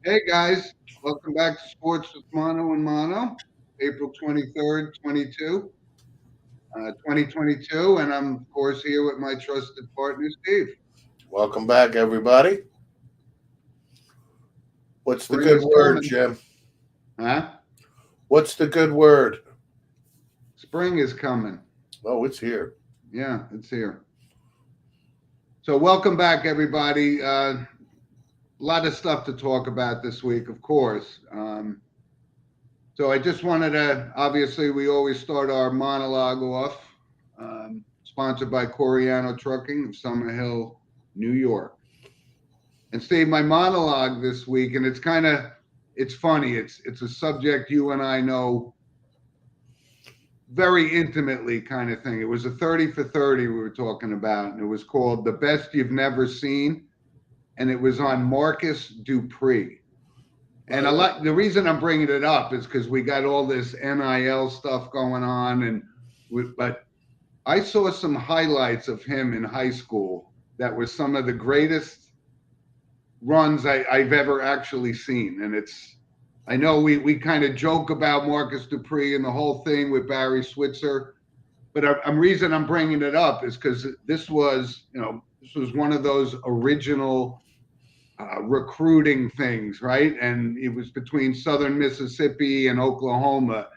Hey guys, welcome back to Sports with Mono and Mono, April 23rd, 2022. And I'm, of course, here with my trusted partner, Steve. Welcome back, everybody. What's the Spring good is word, coming. Jim? Huh? What's the good word? Spring is coming. Oh, it's here. Yeah, it's here. So, welcome back, everybody. A lot of stuff to talk about this week, of course. So, I just wanted to obviously, we always start our monologue off, sponsored by Coriano Trucking of Summer Hill, New York. And Steve, my monologue this week, and it's funny. It's a subject you and I know very intimately, kind of thing. It was a 30 for 30 we were talking about, and it was called The Best You've Never Seen, and it was on Marcus Dupree. And the reason I'm bringing it up is because we got all this NIL stuff going on, but I saw some highlights of him in high school that were some of the greatest runs I've ever actually seen. And I know we kind of joke about Marcus Dupree and the whole thing with Barry Switzer, but reason I'm bringing it up is because this was one of those original recruiting things, right? And it was between Southern Mississippi and Oklahoma.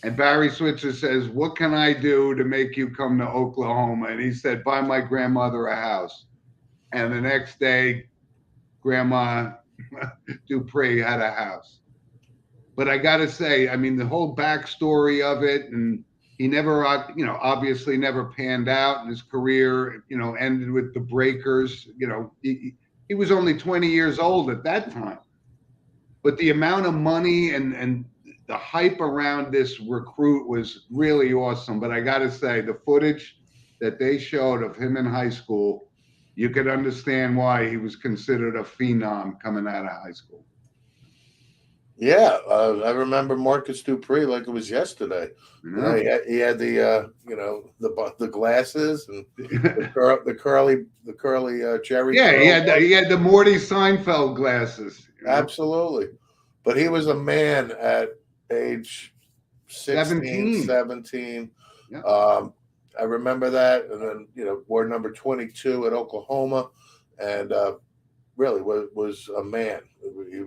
And Barry Switzer says, "What can I do to make you come to Oklahoma?" And he said, "Buy my grandmother a house." And the next day, Grandma Dupree had a house. But I got to say, I mean, the whole backstory of it, and he never, obviously never panned out. And his career, ended with the Breakers. He was only 20 years old at that time. But the amount of money and the hype around this recruit was really awesome. But I got to say, the footage that they showed of him in high school, you could understand why he was considered a phenom coming out of high school. Yeah, I remember Marcus Dupree like it was yesterday. He had the glasses and the curly cherry. Yeah, he had the Morty Seinfeld glasses. Absolutely, but he was a man at age 16, 17. Yeah. I remember that, and then wore number 22 at Oklahoma, and really was a man. He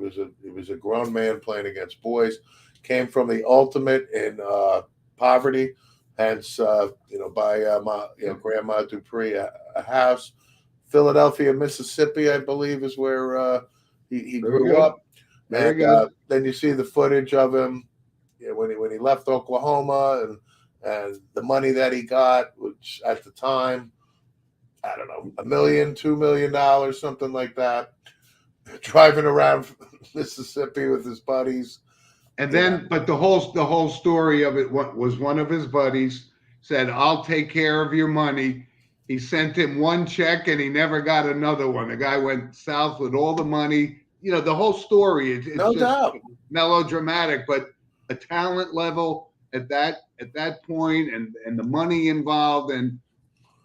was a grown man playing against boys. Came from the ultimate in poverty, hence by my Grandma Dupree a house. Philadelphia, Mississippi, I believe, is where he grew up. Very And good. then you see the footage of him when he left Oklahoma and the money that he got, which at the time, I don't know, $1 million, $2 million, something like that. Driving around Mississippi with his buddies. And then, but the whole story of it was one of his buddies said, "I'll take care of your money." He sent him one check and he never got another one. The guy went south with all the money. The whole story, it's No just doubt. melodramatic, but a talent level at that point, and the money involved, and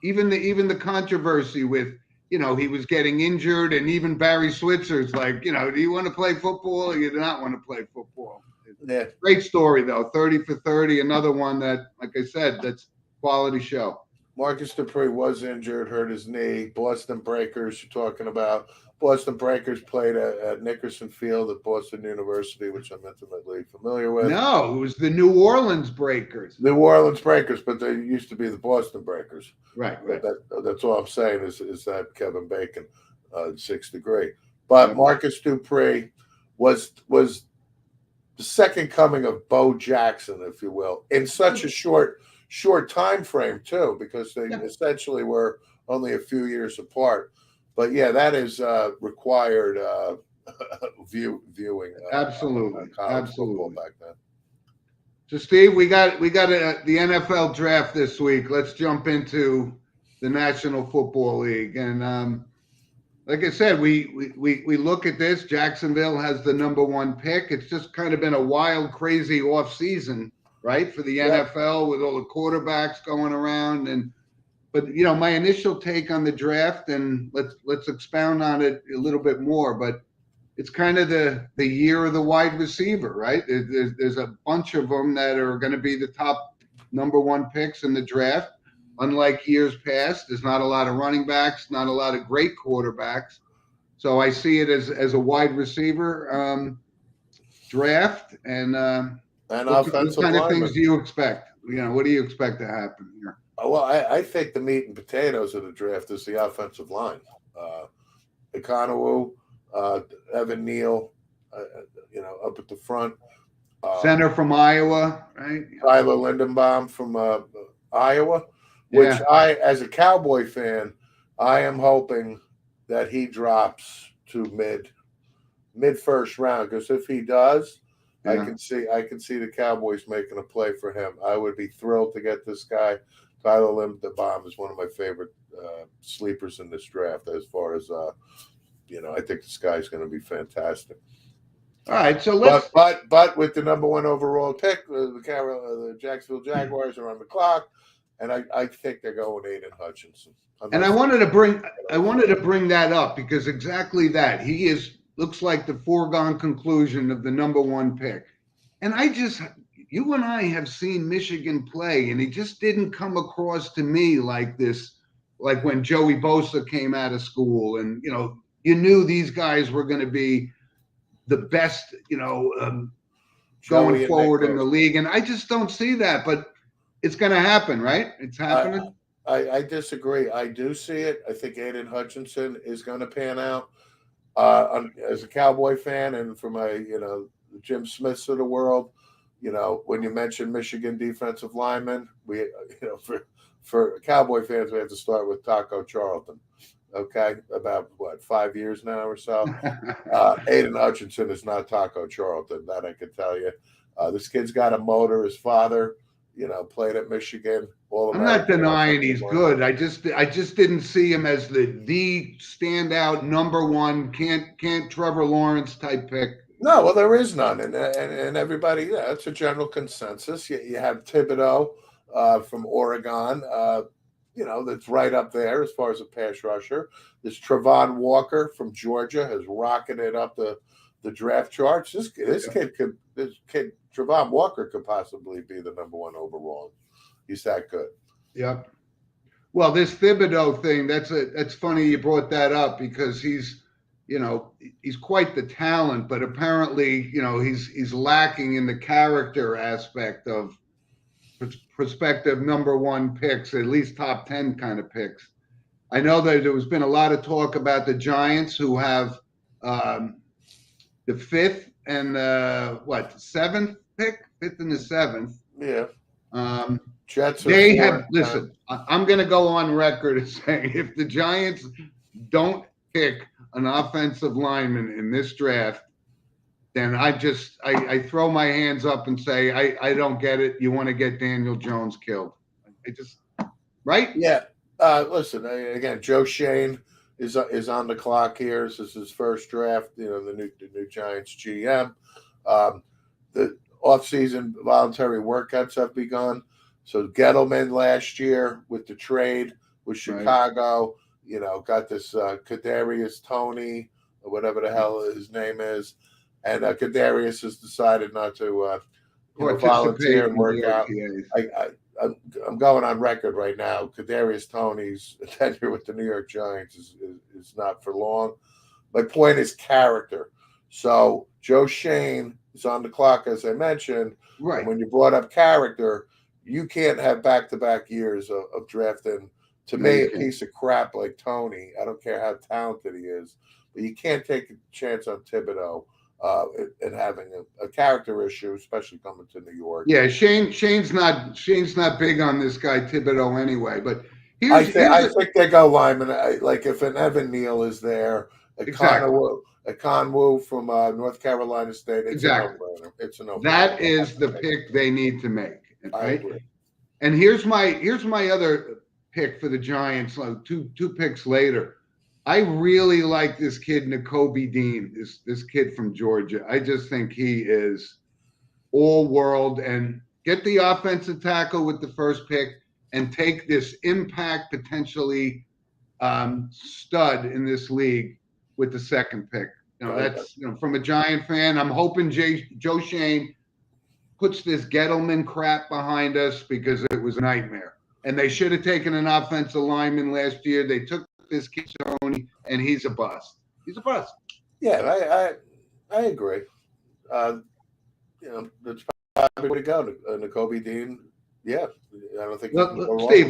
even the controversy with he was getting injured, and even Barry Switzer's like, do you want to play football or you do not want to play football? Yeah. Great story though. 30 for 30, another one that, like I said, that's quality show. Marcus Dupree was injured, hurt his knee. Boston Breakers, you're talking about. Boston Breakers played at Nickerson Field at Boston University, which I'm intimately familiar with. No, it was the New Orleans Breakers. New Orleans Breakers, but they used to be the Boston Breakers. Right. That's all I'm saying is that Kevin Bacon, 6th degree. But yep. Marcus Dupree was the second coming of Bo Jackson, if you will, in such a short time frame too, because they essentially were only a few years apart. But yeah, that is required viewing. Absolutely. Football back then. So Steve, we got the NFL draft this week. Let's jump into the National Football League, and like I said, we look at this. Jacksonville has the number 1 pick. It's just kind of been a wild, crazy off season, right, for the NFL with all the quarterbacks going around. But my initial take on the draft, and let's expound on it a little bit more. But it's kind of the year of the wide receiver, right? There's a bunch of them that are going to be the top number one picks in the draft. Unlike years past, there's not a lot of running backs, not a lot of great quarterbacks. So I see it as a wide receiver draft. And what offensive kind of lineman. things do you expect? What do you expect to happen here? Well, I think the meat and potatoes of the draft is the offensive line. Econowu, Evan Neal, up at the front. Center from Iowa, right? Tyler Lindenbaum from Iowa, which as a Cowboy fan, I am hoping that he drops to mid first round, because if he does, I can see the Cowboys making a play for him. I would be thrilled to get this guy. Tyler Lindenbaum is one of my favorite sleepers in this draft. As far as I think this guy's going to be fantastic. All right, so let's. But with the number one overall pick, the Jacksonville Jaguars are on the clock, and I think they're going Aiden Hutchinson. And I wanted to bring that up because exactly that he looks like the foregone conclusion of the number one pick. And you and I have seen Michigan play, and he just didn't come across to me like this, like when Joey Bosa came out of school, and you knew these guys were going to be the best, going forward in the league. And I just don't see that, but it's going to happen, right? It's happening. I disagree. I do see it. I think Aiden Hutchinson is going to pan out. As a Cowboy fan, and for my, the Jim Smiths of the world, when you mention Michigan defensive linemen, we, for Cowboy fans, we have to start with Taco Charlton. Okay, about 5 years now or so. Aiden Hutchinson is not Taco Charlton, that I can tell you. This kid's got a motor. His father, played at Michigan. I'm not denying he's good. I just didn't see him as the standout number one. Can't Trevor Lawrence type pick. No, well, there is none, and everybody. Yeah, it's a general consensus. You have Thibodeau from Oregon. That's right up there as far as a pass rusher. There's Travon Walker from Georgia, has rocketed up the draft charts. This kid Travon Walker could possibly be the number one overall. He's that good. Yep. Well, this Thibodeau thing, that's funny you brought that up, because he's quite the talent, but apparently, he's lacking in the character aspect of prospective number one picks, at least top 10 kind of picks. I know that there's been a lot of talk about the Giants, who have the fifth and seventh pick, fifth and the seventh. Yeah. Jets. They have. Listen, I'm going to go on record as saying, if the Giants don't pick an offensive lineman in this draft, then I throw my hands up and say, I don't get it. You want to get Daniel Jones killed? Right? Yeah. Listen, again, Joe Shane is on the clock here. This is his first draft. The new Giants GM. The offseason voluntary workouts have begun. So Gettleman last year with the trade with Chicago, got this Kadarius Toney, or whatever the hell his name is. And Kadarius has decided not to volunteer and work out. I'm going on record right now. Kadarius Toney's tenure with the New York Giants is not for long. My point is character. So Joe Shane is on the clock, as I mentioned. Right. And when you brought up character, you can't have back-to-back years of drafting, to me, a piece of crap like Toney. I don't care how talented he is, but you can't take a chance on Thibodeau and having a character issue, especially coming to New York. Yeah, Shane's not big on this guy Thibodeau anyway. But I think they go lineman. Like if an Evan Neal is there, Econwu from North Carolina State. It's a no-brainer. It's a no-brainer. That is the pick they need to make. Right? I agree. And here's my other pick for the Giants. Two picks later. I really like this kid, Nakobe Dean, this kid from Georgia. I just think he is all world, and get the offensive tackle with the first pick and take this impact potentially stud in this league with the second pick. That's from a Giant fan. I'm hoping Joe Shane puts this Gettleman crap behind us because it was a nightmare. And they should have taken an offensive lineman last year. They took this kid Tony, and he's a bust. He's a bust. Yeah, I agree. That's probably way to go. Nakobe Dean. Yeah, I don't think. Steve,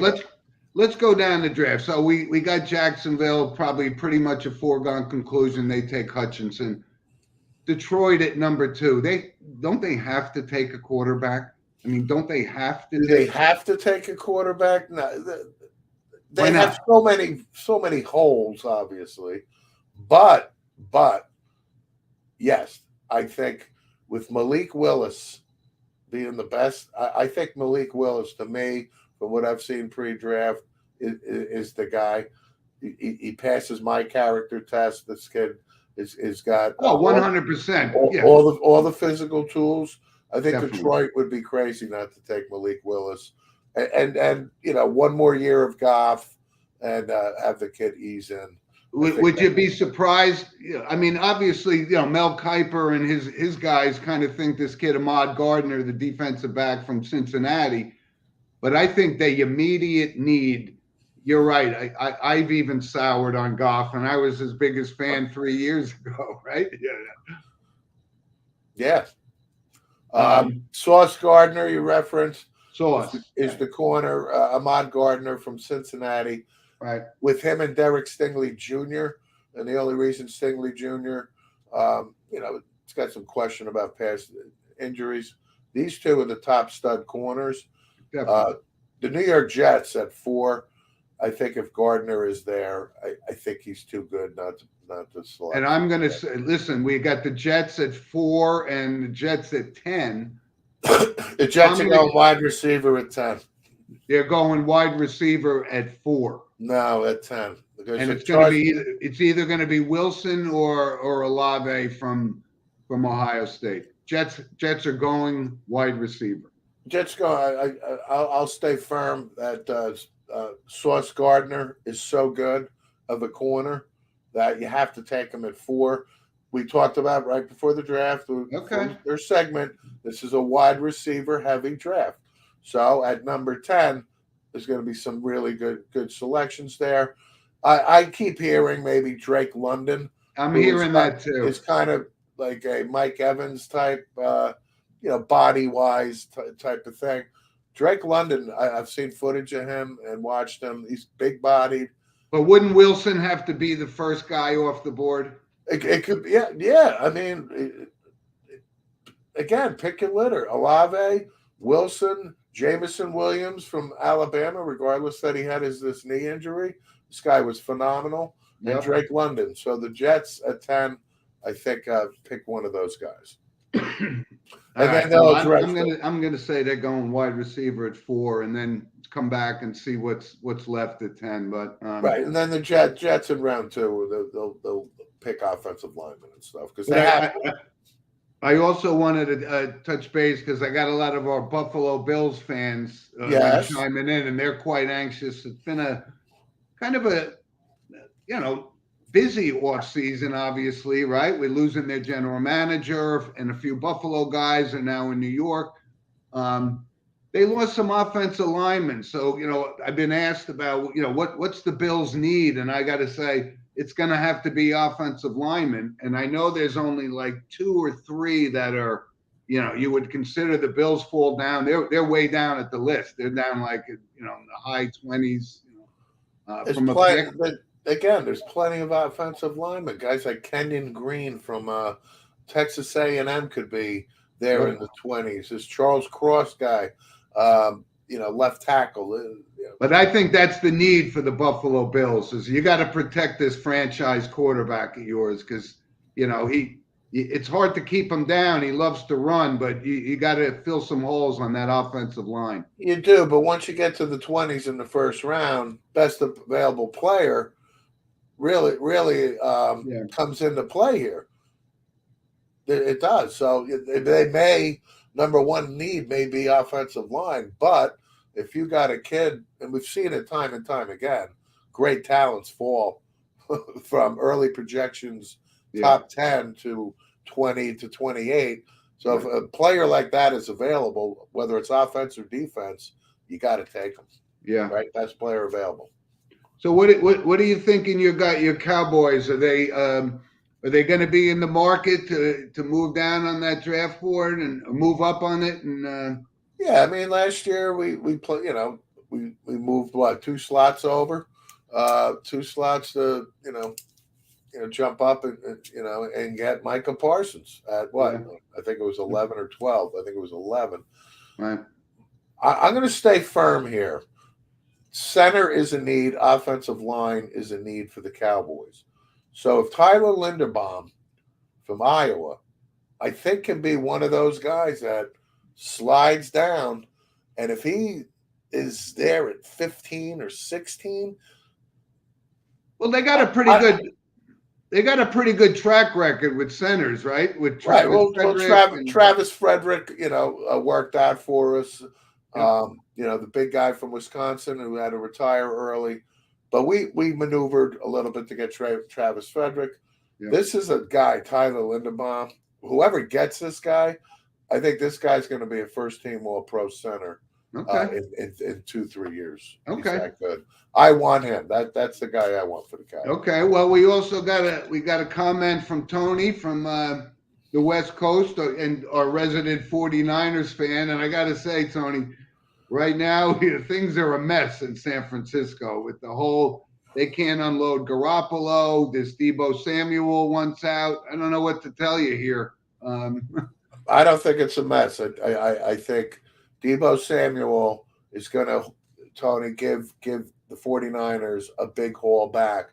let's go down the draft. So we got Jacksonville, probably pretty much a foregone conclusion. They take Hutchinson. Detroit at number 2. They have to take a quarterback. I mean, don't they have to? They have to take a quarterback. No, they have so many holes, obviously. But yes, I think with Malik Willis being the best, I think Malik Willis, to me, from what I've seen pre-draft, is the guy. He passes my character test. This kid is got 100%. All the physical tools. I think Definitely. Detroit would be crazy not to take Malik Willis, and one more year of Goff, and have the kid ease in. Would you be surprised? I mean, obviously, Mel Kiper and his guys kind of think this kid Ahmad Gardner, the defensive back from Cincinnati, but I think they immediate need. You're right. I've even soured on Goff, and I was his biggest fan 3 years ago, right? Yeah. Sauce Gardner, you referenced. Sauce is the corner. Ahmad Gardner from Cincinnati. Right. With him and Derek Stingley Jr. And the only reason Stingley Jr., it's got some question about past injuries. These two are the top stud corners. The New York Jets at 4. I think if Gardner is there, I think he's too good not to select. And I'm going to say, listen, we got the Jets at 4 and the Jets at 10. The Jets are going wide receiver at 10. They're going wide receiver at 4. No, at 10. And it's going to be either going to be Wilson or Olave from Ohio State. Jets are going wide receiver. Jets go. I'll stay firm that Sauce Gardner is so good of a corner that you have to take him at 4. We talked about right before the draft. Okay. Their segment. This is a wide receiver heavy draft. So at number 10, there's going to be some really good selections there. I keep hearing maybe Drake London. I'm hearing that too. It's kind of like a Mike Evans type, body wise type of thing. Drake London, I've seen footage of him and watched him. He's big bodied. But wouldn't Wilson have to be the first guy off the board? It could be, yeah. I mean, again, pick your litter. Olave, Wilson, Jameson Williams from Alabama, regardless that he had this knee injury. This guy was phenomenal. Yep. And Drake London. So the Jets at 10, I think pick one of those guys. I'm going to say they're going wide receiver at 4, and then come back and see what's left at 10. But right, and then the Jets in round 2, they'll pick offensive linemen and stuff because they have. I also wanted to touch base because I got a lot of our Buffalo Bills fans chiming in, and they're quite anxious. It's been a kind of a busy offseason, obviously, right? We're losing their general manager, and a few Buffalo guys are now in New York. They lost some offensive linemen. So, I've been asked about, what's the Bills need? And I got to say, it's going to have to be offensive linemen. And I know there's only like 2 or 3 that are, you would consider the Bills fall down. They're way down at the list. They're down like, in the high 20s. Again, there's plenty of offensive linemen. Guys like Kenyon Green from Texas A&M could be there in the 20s. This Charles Cross guy, left tackle. But I think that's the need for the Buffalo Bills is you got to protect this franchise quarterback of yours because, it's hard to keep him down. He loves to run, but you got to fill some holes on that offensive line. You do, but once you get to the 20s in the first round, best available player really comes into play here. It does. So they may, number one need may be offensive line, but if you got a kid, and we've seen it time and time again, great talents fall from early projections Yeah. top 10 to 20 to 28. So if a player like that is available, whether it's offense or defense, you got to take him. Yeah. Right, best player available. So what are you thinking? You got your Cowboys? Are they going to be in the market to move down on that draft board and move up on it? And Yeah, I mean, last year we play, we moved what, 2 slots over, 2 slots to jump up and get Micah Parsons at what? Yeah. I think it was 11 or 12. I think it was 11. Right. I'm going to stay firm here. Center is a need. Offensive line is a need for the Cowboys. So if Tyler Linderbaum from Iowa, I think, can be one of those guys that slides down, and if he is there at 15 or 16, well, they got a pretty good track record with centers, right? With right. Well, Frederick Travis Frederick, worked out for us. Yeah. The big guy from Wisconsin who had to retire early, but we maneuvered a little bit to get Travis Frederick. Yeah. This is a guy, Tyler Linderbaum. Whoever gets this guy, I think this guy's going to be a first-team All-Pro center Okay. in 2-3 years. Okay. He's that good. I want him. That's the guy I want for the Cowboys. Okay. Well, we also got a comment from Tony from the West Coast and our resident 49ers fan. And I got to say, Tony, right now things are a mess in San Francisco with the whole. They can't unload Garoppolo. This Deebo Samuel wants out. I don't know what to tell you here. I don't think it's a mess. I think Deebo Samuel is going to, Tony, give the 49ers a big haul back.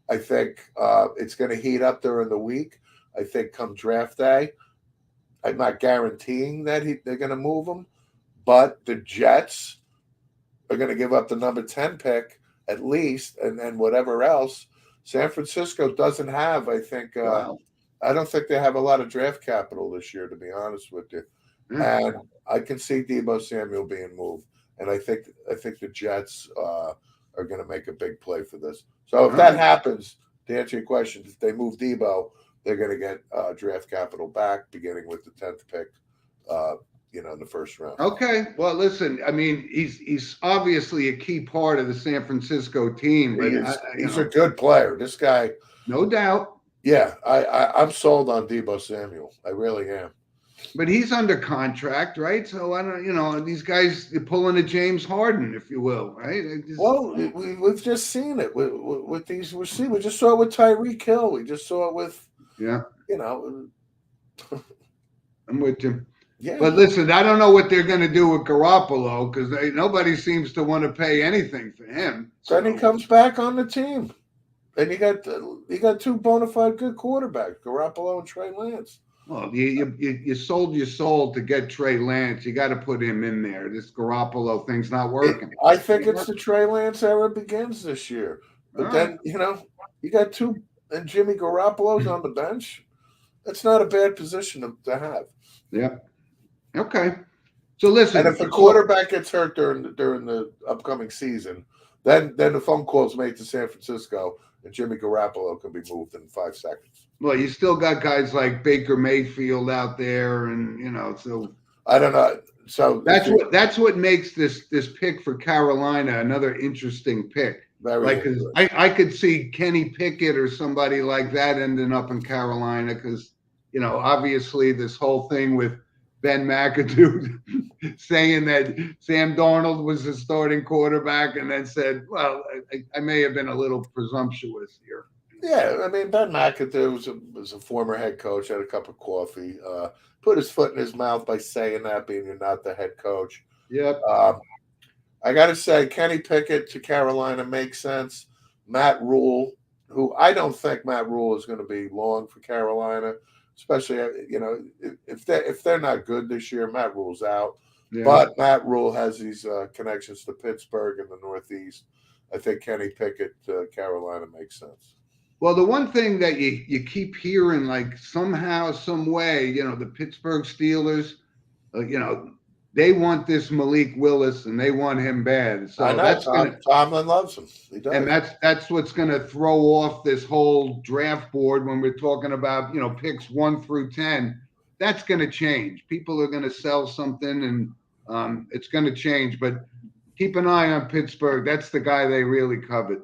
I think it's going to heat up during the week. I think come draft day, I'm not guaranteeing that they're going to move him, but the Jets are going to give up the number 10 pick at least, and then whatever else. San Francisco doesn't have, I think, Wow. I don't think they have a lot of draft capital this year, to be honest with you. And I can see Deebo Samuel being moved, and I think the Jets are going to make a big play for this. So if that happens, to answer your question, if they move Deebo, they're going to get draft capital back, beginning with the 10th pick, in the first round. Okay. Well, listen, I mean, he's obviously a key part of the San Francisco team. But he's a good player. This guy, no doubt. Yeah, I'm sold on Deebo Samuel. I really am. But he's under contract, right? So I don't, these guys, you're pulling a James Harden, if you will, right? Well, we've just seen it with these receivers. We just saw it with Tyreek Hill. We just saw it with, I'm with you. Yeah. But listen, I don't know what they're going to do with Garoppolo because nobody seems to want to pay anything for him. Then he comes back on the team. And you got 2 bona fide good quarterbacks, Garoppolo and Trey Lance. Well, you sold your soul to get Trey Lance. You got to put him in there. This Garoppolo thing's not working. I think it's the Trey Lance era begins this year. But then, you got 2 and Jimmy Garoppolo's on the bench. That's not a bad position to have. Yeah. Okay. So listen. And if the quarterback gets hurt during the upcoming season, then the phone call's made to San Francisco, and Jimmy Garoppolo can be moved in 5 seconds. Well, you still got guys like Baker Mayfield out there, and so I don't know. So that's what makes this pick for Carolina another interesting pick. Because I could see Kenny Pickett or somebody like that ending up in Carolina because obviously this whole thing with Ben McAdoo saying that Sam Darnold was the starting quarterback and then said, well, I may have been a little presumptuous here. Yeah, I mean, Ben McAdoo was a former head coach, had a cup of coffee, put his foot in his mouth by saying that, being you're not the head coach. Yep. I got to say, Kenny Pickett to Carolina makes sense. Matt Rule, who I don't think Matt Rule is going to be long for Carolina, especially, if they're not good this year, Matt Rule's out. Yeah. But Matt Rule has these connections to Pittsburgh and the Northeast. I think Kenny Pickett to Carolina makes sense. Well, the one thing that you keep hearing, like somehow, some way, the Pittsburgh Steelers, they want this Malik Willis and they want him bad. So I know that's gonna Tomlin loves him. He and does. that's what's gonna throw off this whole draft board when we're talking about picks 1 through 10. That's gonna change. People are gonna sell something, and it's gonna change. But keep an eye on Pittsburgh. That's the guy they really covet.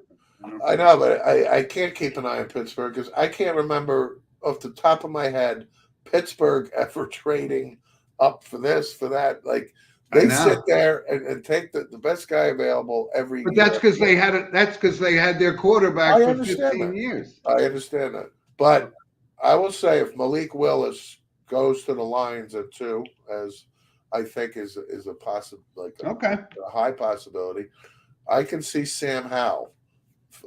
I know, but I can't keep an eye on Pittsburgh because I can't remember off the top of my head Pittsburgh ever trading up for this, for that. Like they sit there and take the best guy available every But year. that's because they had their quarterback for 15 years. I understand that. But I will say if Malik Willis goes to the Lions at 2, as I think is a a high possibility, I can see Sam Howell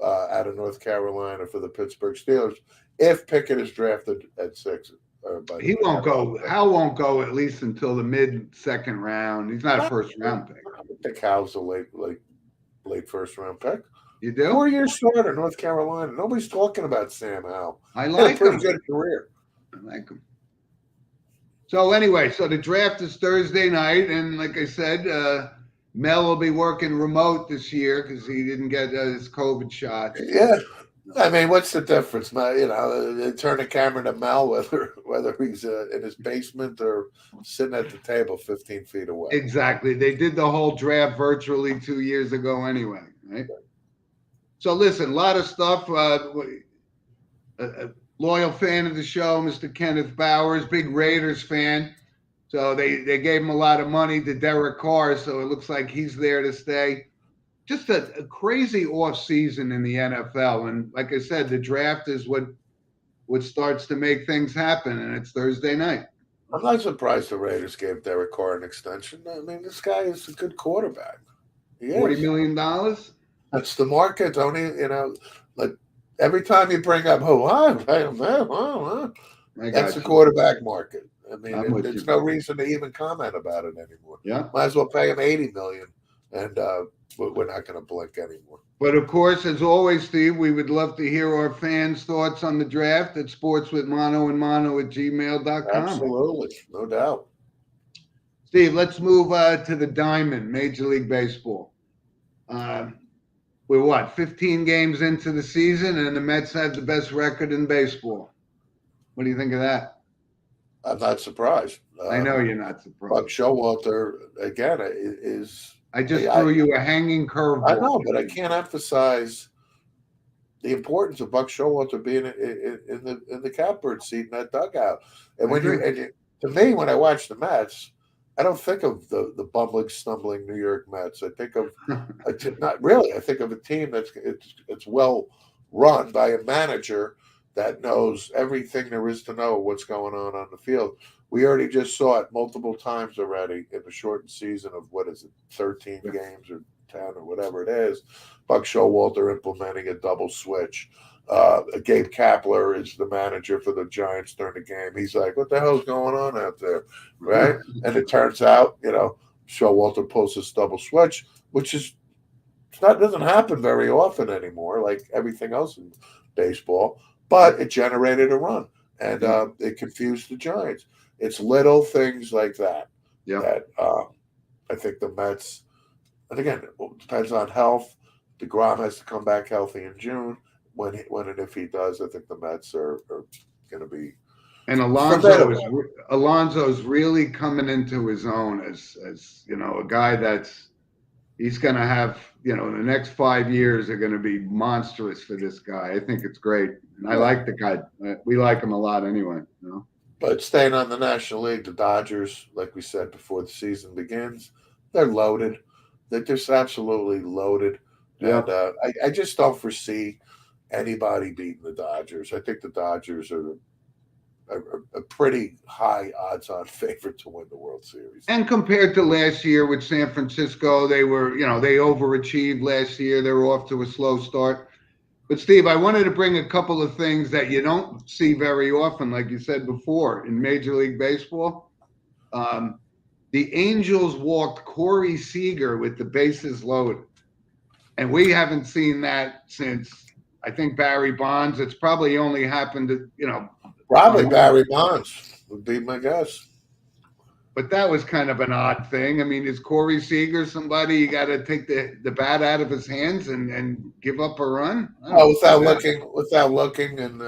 out of North Carolina for the Pittsburgh Steelers if Pickett is drafted at 6. He won't go. Hal won't go at least until the mid-second round. He's not a first-round pick. I think Hal's a late first-round pick. You do? 4-year starter, North Carolina. Nobody's talking about Sam Howell. I like him. Pretty good career. I like him. So anyway, the draft is Thursday night, and like I said, Mel will be working remote this year because he didn't get his COVID shot. Yeah. I mean, what's the difference? They turn the camera to Mel, whether he's in his basement or sitting at the table 15 feet away. Exactly. They did the whole draft virtually 2 years ago anyway, right? So listen, a lot of stuff. A loyal fan of the show, Mr. Kenneth Bowers, big Raiders fan. So they gave him a lot of money to Derek Carr, so it looks like he's there to stay. Just a crazy off season in the NFL, and like I said, the draft is what starts to make things happen, and it's Thursday night. I'm not surprised the Raiders gave Derek Carr an extension. I mean, this guy is a good quarterback. $40 million. That's the market, don't like every time you bring up that's the quarterback market. I mean, there's no reason to even comment about it anymore. Yeah, might as well pay him $80 million, and we're not going to blink anymore. But of course, as always, Steve, we would love to hear our fans' thoughts on the draft at sportswithmono@gmail.com. Absolutely, no doubt. Steve, let's move to the Diamond, Major League Baseball. We're 15 games into the season, and the Mets have the best record in baseball. What do you think of that? I'm not surprised. I know you're not surprised. Buck Showalter, again, is... I just threw you a hanging curveball. I know, but I can't emphasize the importance of Buck Showalter being in the catbird seat in that dugout. And to me, when I watch the Mets, I don't think of the bumbling, stumbling New York Mets. I think of not really. I think of a team it's well run by a manager that knows everything there is to know what's going on the field. We already just saw it multiple times already in the shortened season of 13 games or 10 or whatever it is. Buck Showalter implementing a double switch. Gabe Kapler is the manager for the Giants during the game. He's like, what the hell's going on out there? Right? And it turns out, Showalter pulls this double switch, which doesn't happen very often anymore, like everything else in baseball, but it generated a run and it confused the Giants. It's little things like that that I think the Mets, and again, it depends on health. DeGrom has to come back healthy in June. When and if he does, I think the Mets are going to be. And Alonso's really coming into his own as a guy he's going to have the next 5 years are going to be monstrous for this guy. I think it's great, and I like the guy. We like him a lot anyway. But staying on the National League, the Dodgers, like we said before the season begins, they're loaded. They're just absolutely loaded. Yeah. And I just don't foresee anybody beating the Dodgers. I think the Dodgers are a pretty high odds-on favorite to win the World Series. And compared to last year with San Francisco, they were, they overachieved last year. They were off to a slow start. But Steve, I wanted to bring a couple of things that you don't see very often, like you said before, in Major League Baseball. The Angels walked Corey Seager with the bases loaded. And we haven't seen that since, I think, Barry Bonds. It's probably only happened to, Probably Barry Bonds would be my guess. but that was kind of an odd thing. I mean, is Corey Seager somebody you got to take the bat out of his hands and give up a run? Without looking, and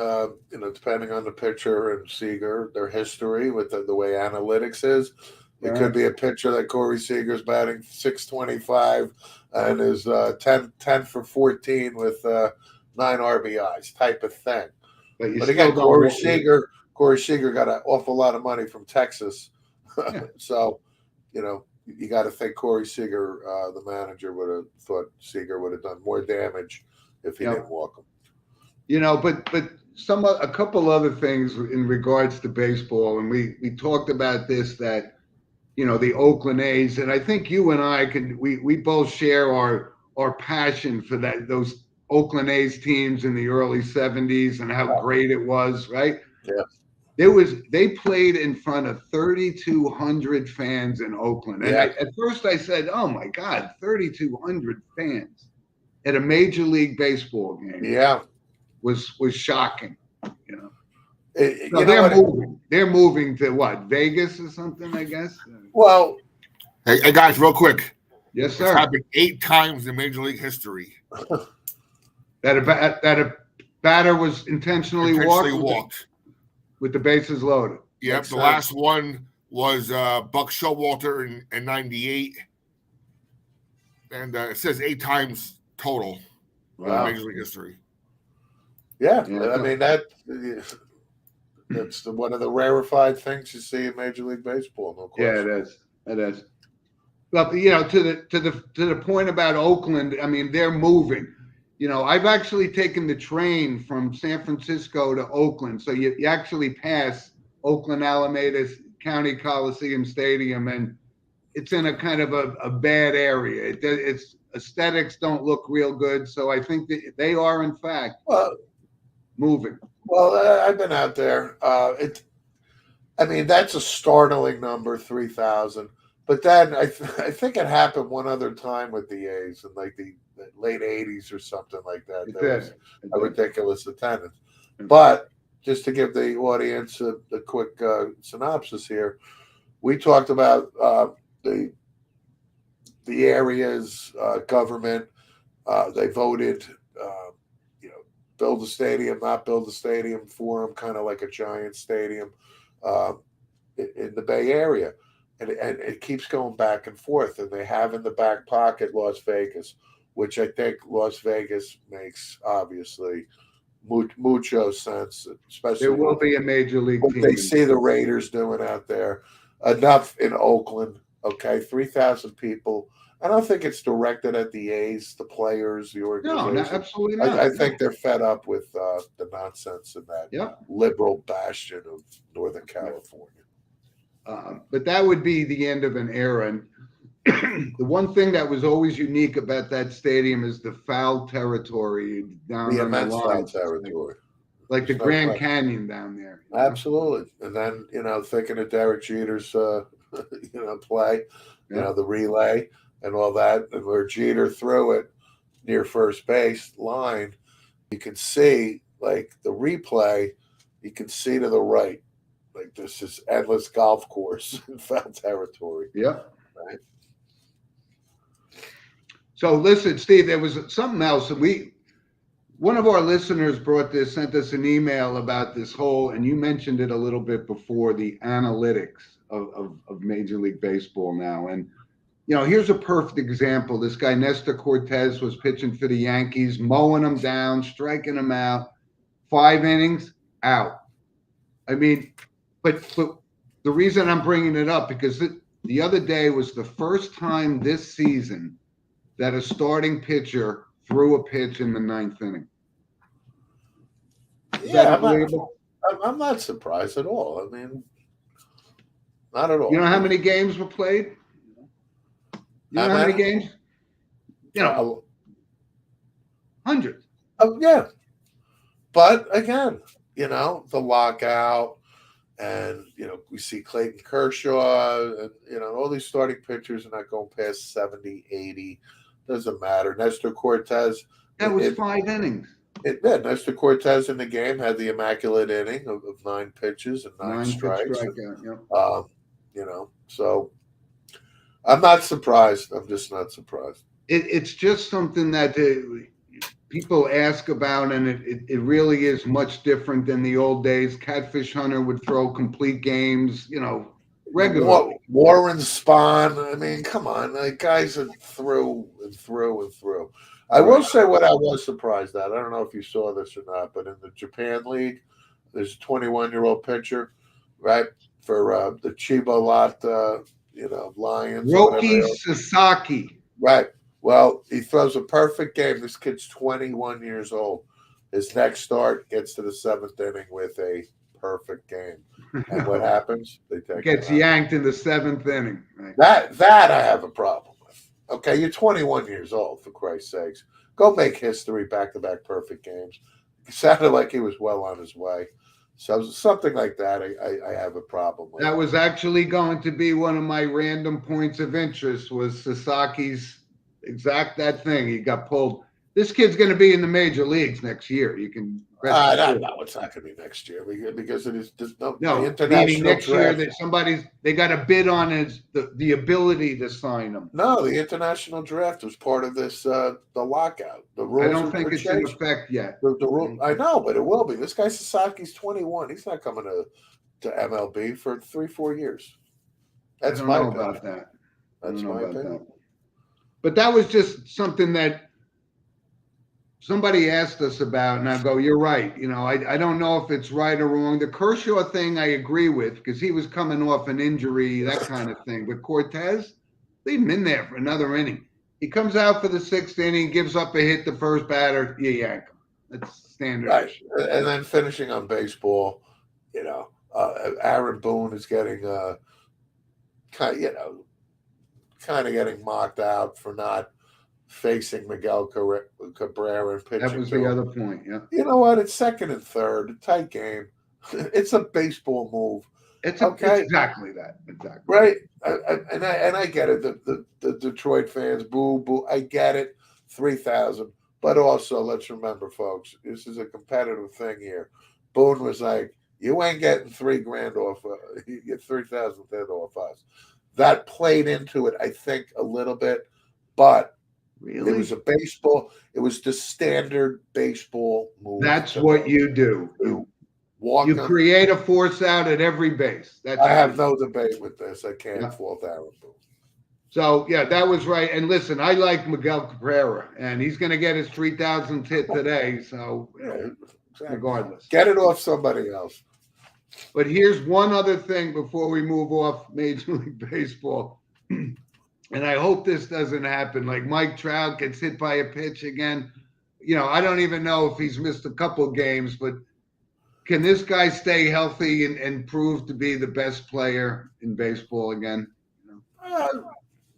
depending on the pitcher and Seager, their history with the way analytics is, it could be a pitcher that Corey Seager's batting 625 and is 10 for 14 with 9 RBIs type of thing. But again, Corey Seager got an awful lot of money from Texas. Yeah. So, you got to think Corey Seager, the manager, would have thought Seager would have done more damage if he didn't walk him. But a couple other things in regards to baseball, and we talked about this, that the Oakland A's, and I think you and I we both share our passion for those Oakland A's teams in the early 70s and how great it was, right? Yeah. They played in front of 3,200 fans in Oakland. And at first I said, oh my God, 3,200 fans at a Major League Baseball game. Yeah. Was shocking, they're moving. They're moving to what, Vegas or something, I guess. Well, hey guys, real quick. Yes, sir. It's happened 8 times in Major League history. that a batter was intentionally walked with the bases loaded. Yep, the last one was Buck Showalter in '98, and it says 8 times total in Major League history. Yeah, I mean that's one of the rarefied things you see in Major League Baseball. No question. Yeah, it is. But to the point about Oakland, I mean, they're moving. I've actually taken the train from San Francisco to Oakland, so you actually pass Oakland Alameda County Coliseum Stadium, and it's in a kind of a bad area. Its aesthetics don't look real good, so I think that they are in fact moving. Well, I've been out there. That's a startling number, 3,000. But then I think it happened one other time with the A's in like the late 80s or something like that. There was a ridiculous attendance. But just to give the audience a quick synopsis here, we talked about the area's government. They voted build a stadium, not build a stadium for them, kind of like a Giant stadium in the Bay Area. And it keeps going back and forth. And they have in the back pocket Las Vegas, which I think Las Vegas makes, obviously, mucho sense. Especially there will be a Major League team. They see the Raiders doing out there. Enough in Oakland, okay? 3,000 people. I don't think it's directed at the A's, the players, the organization. No, absolutely not. I think they're fed up with the nonsense in that liberal bastion of Northern California. But that would be the end of an era. And the one thing that was always unique about that stadium is the foul territory down on the line. Territory. Like the Grand Canyon down there. Absolutely. And then, thinking of Derek Jeter's, play, the relay and all that, and where Jeter threw it near first base line, you can see, like, the replay, you can see to the right, like this is endless golf course in foul territory. Yeah. Right. So listen, Steve, there was something else. One of our listeners sent us an email about this whole, and you mentioned it a little bit before, the analytics of Major League Baseball now. And, here's a perfect example. This guy, Nestor Cortez, was pitching for the Yankees, mowing them down, striking them out, 5 innings, out. I mean, but the reason I'm bringing it up, because the other day was the first time this season that a starting pitcher threw a pitch in the 9th inning. I'm not surprised at all. I mean, not at all. You know how many games were played? You know how many games? Hundreds. Oh, yeah. But again, the lockout, and we see Clayton Kershaw, and all these starting pitchers are not going past 70, 80. Doesn't matter. Nestor Cortez. That was 5 innings. Nestor Cortez in the game had the immaculate inning of 9 pitches and 9 strikes. So I'm not surprised. I'm just not surprised. It's just something that people ask about, and it really is much different than the old days. Catfish Hunter would throw complete games, regularly. Warren Spahn. I mean, come on, like guys are through and through and through. I will say what I was surprised at. I don't know if you saw this or not, but in the Japan League, there's a 21-year-old pitcher, right, for the Chiba Lot, Lions. Roki Sasaki. Right. Well, he throws a perfect game. This kid's 21 years old. His next start gets to the 7th inning with a perfect game. And what happens? They gets yanked in the 7th inning. Right. That I have a problem with. Okay, you're 21 years old, for Christ's sakes. Go make history, back-to-back perfect games. It sounded like he was well on his way. So something like that, I have a problem with. That was actually going to be one of my random points of interest, was Sasaki's that thing. He got pulled. This kid's going to be in the major leagues next year. You can. No, it's not going to be next year because it is no meaning next year that they got a bid on the ability to sign him. No, the international draft was part of this the lockout. The rules. I don't think it's in effect yet. The rule, I know, but it will be. This guy Sasaki's 21. He's not coming to MLB for 3-4 years. That's my opinion. About that. That's my opinion. But that was just something that somebody asked us about, and I go, you're right. I don't know if it's right or wrong. The Kershaw thing I agree with, because he was coming off an injury, that kind of thing. But Cortez, leave him in there for another inning. He comes out for the 6th inning, gives up a hit the first batter, you yank him. That's standard. Right. And then finishing on baseball, Aaron Boone is getting kind of getting mocked out for not facing Miguel Cabrera and pitching. That was the other point, yeah. You know what? It's 2nd and 3rd, a tight game. It's a baseball move. It's exactly that. Exactly. Right. I get it. The Detroit fans, boo, boo. I get it. 3,000. But also, let's remember, folks, this is a competitive thing here. Boone was like, you ain't getting $3,000 off. You get 3,000 off us. That played into it, I think, a little bit, but really, it was a baseball. It was the standard baseball move. That's what you do. You create a force out at every base. I have no debate with this. I can't fault Aaron Boone. So yeah, that was right. And listen, I like Miguel Cabrera, and he's going to get his 3,000th hit today. So exactly. Regardless, get it off somebody else. But here's one other thing before we move off Major League Baseball. And I hope this doesn't happen. Like Mike Trout gets hit by a pitch again. I don't even know if he's missed a couple games, but can this guy stay healthy and prove to be the best player in baseball again?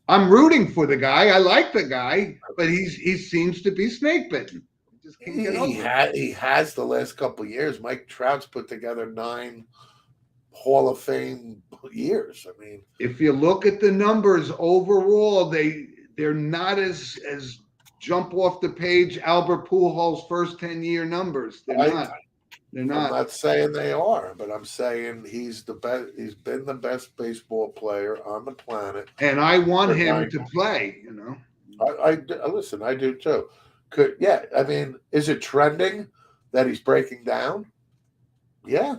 I'm rooting for the guy. I like the guy, but he seems to be snake bitten. He has the last couple of years. Mike Trout's put together 9 Hall of Fame years. I mean, if you look at the numbers overall, they're not as jump off the page Albert Pujols' first 10-year numbers. They're not. I'm not saying they are, but I'm saying he's the best. He's been the best baseball player on the planet, and I want him to play. I listen. I do too. I mean, is it trending that he's breaking down? Yeah.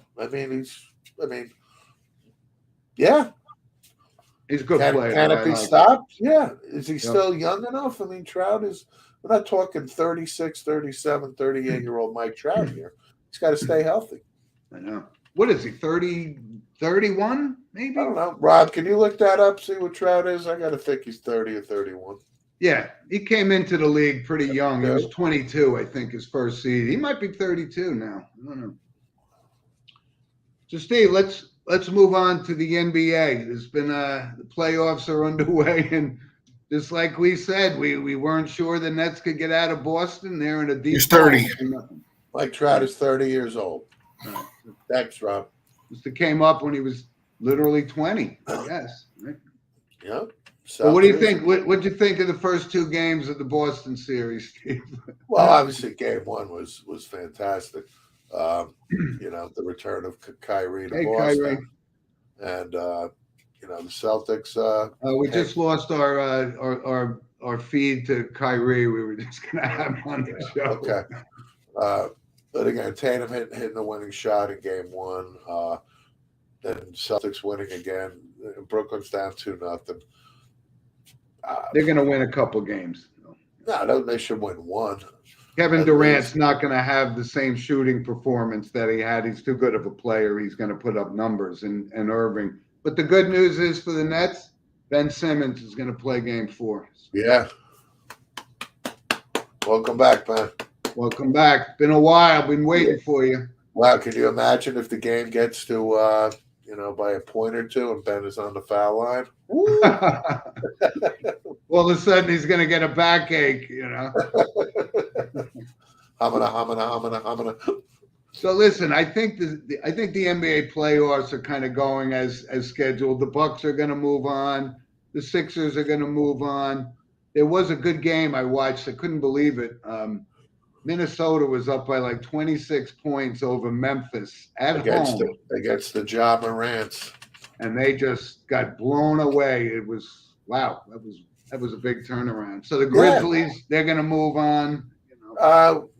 Yeah. He's a good player. Can it be stopped? Yeah. Is he still young enough? I mean, Trout is, we're not talking 36, 37, 38-year-old Mike Trout here. He's got to stay healthy. I know. What is he, 30, 31 maybe? I don't know. Rob, can you look that up, see what Trout is? I got to think he's 30 or 31. Yeah, he came into the league pretty young. He was 22, I think, his first season. He might be 32 now. I don't know. So, Steve, let's move on to the NBA. There's been the playoffs are underway, and just like we said, we weren't sure the Nets could get out of Boston. They're in a deep. He's 30. Mike Trout is 30 years old. Right. Thanks, Rob. This came up when he was literally 20. Yes. Right? Yeah. Well, what do you think? What do you think of the first 2 games of the Boston series, Steve? Well, obviously, Game 1 was fantastic. The return of Kyrie to Boston, Kyrie. and the Celtics. We just lost our feed to Kyrie. We were just going to have him on the show. Okay. But again, Tatum hitting the winning shot in game 1. Then Celtics winning again. Brooklyn's down 2-0. They're going to win a couple games. No, they should win 1. Kevin Durant's not going to have the same shooting performance that he had. He's too good of a player. He's going to put up numbers. And Irving. But the good news is for the Nets, Ben Simmons is going to play game 4. Yeah. Welcome back, man. Welcome back. Been a while. Been waiting for you. Wow, can you imagine if the game gets to by a point or two and Ben is on the foul line? All of a sudden he's going to get a backache, Hamana. So listen, I think the NBA playoffs are kind of going as scheduled. The Bucks are going to move on. The Sixers are going to move on. There was a good game I watched. I couldn't believe it. Minnesota was up by like 26 points over Memphis against the Ja Morants, and they just got blown away. It was wow. That was a big turnaround. So the Grizzlies, they're going to move on.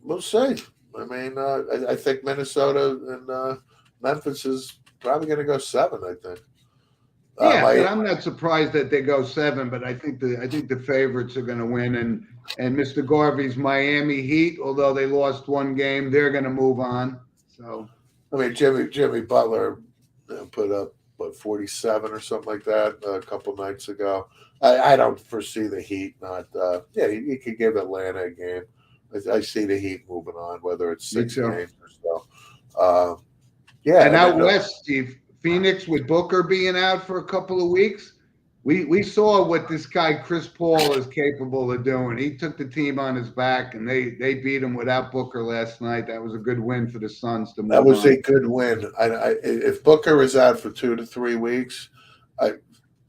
We'll see. I mean, I think Minnesota and Memphis is probably going to go 7. I think. But I'm not surprised that they go 7. But I think the favorites are going to win. And Mr. Garvey's Miami Heat, although they lost 1 game, they're going to move on. So I mean, Jimmy Butler put up 47 or something like that a couple nights ago. I don't foresee the Heat not. He could give Atlanta a game. I see the Heat moving on, whether it's 6 games or so. And out west, Steve, Phoenix with Booker being out for a couple of weeks, we saw what this guy Chris Paul is capable of doing. He took the team on his back, and they beat him without Booker last night. That was a good win for the Suns to move on. That was a good win. If Booker is out for 2 to 3 weeks,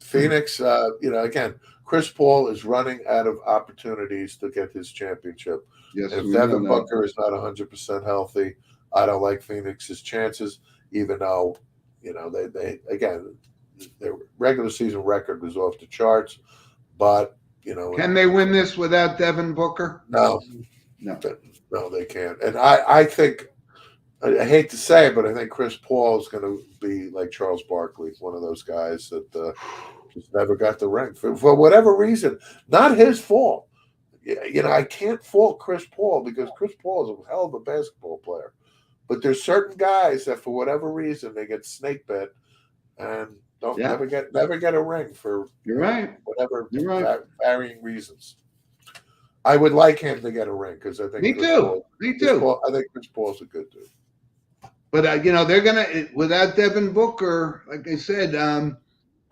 Phoenix, again, Chris Paul is running out of opportunities to get his championship. Yes, if Devin Booker is not 100% healthy, I don't like Phoenix's chances, even though, they again, their regular season record was off the charts. But, Can they win this without Devin Booker? No, they can't. And I think, I hate to say it, but I think Chris Paul is going to be like Charles Barkley, one of those guys that just never got the ring for whatever reason. Not his fault. I can't fault Chris Paul because Chris Paul is a hell of a basketball player. But there's certain guys that for whatever reason they get snake bit and never get a ring for whatever varying reasons. I would like him to get a ring because I think Me too. I think Chris Paul's a good dude. But they're gonna without Devin Booker, like I said,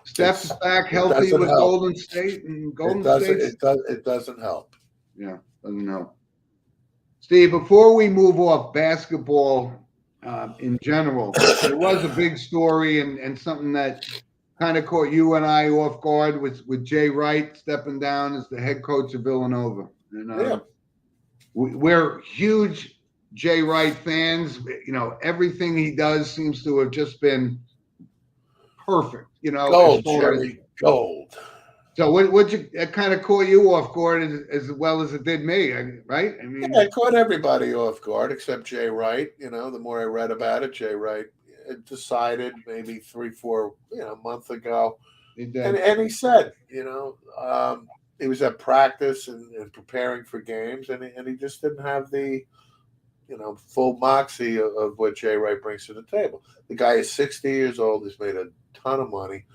Steph's back healthy with help. Golden State and State. It doesn't help. Yeah, doesn't help. Steve, before we move off basketball in general, there was a big story and something that kind of caught you and I off guard with Jay Wright stepping down as the head coach of Villanova. And we're huge Jay Wright fans. Everything he does seems to have just been perfect. Gold, Jerry, gold. So that kind of caught you off guard as well as it did me, right? I mean, it caught everybody off guard except Jay Wright. The more I read about it, Jay Wright decided maybe 3-4 months ago, and he said, he was at practice and preparing for games, and he just didn't have the full moxie of what Jay Wright brings to the table. The guy is 60 years old. He's made a ton of money.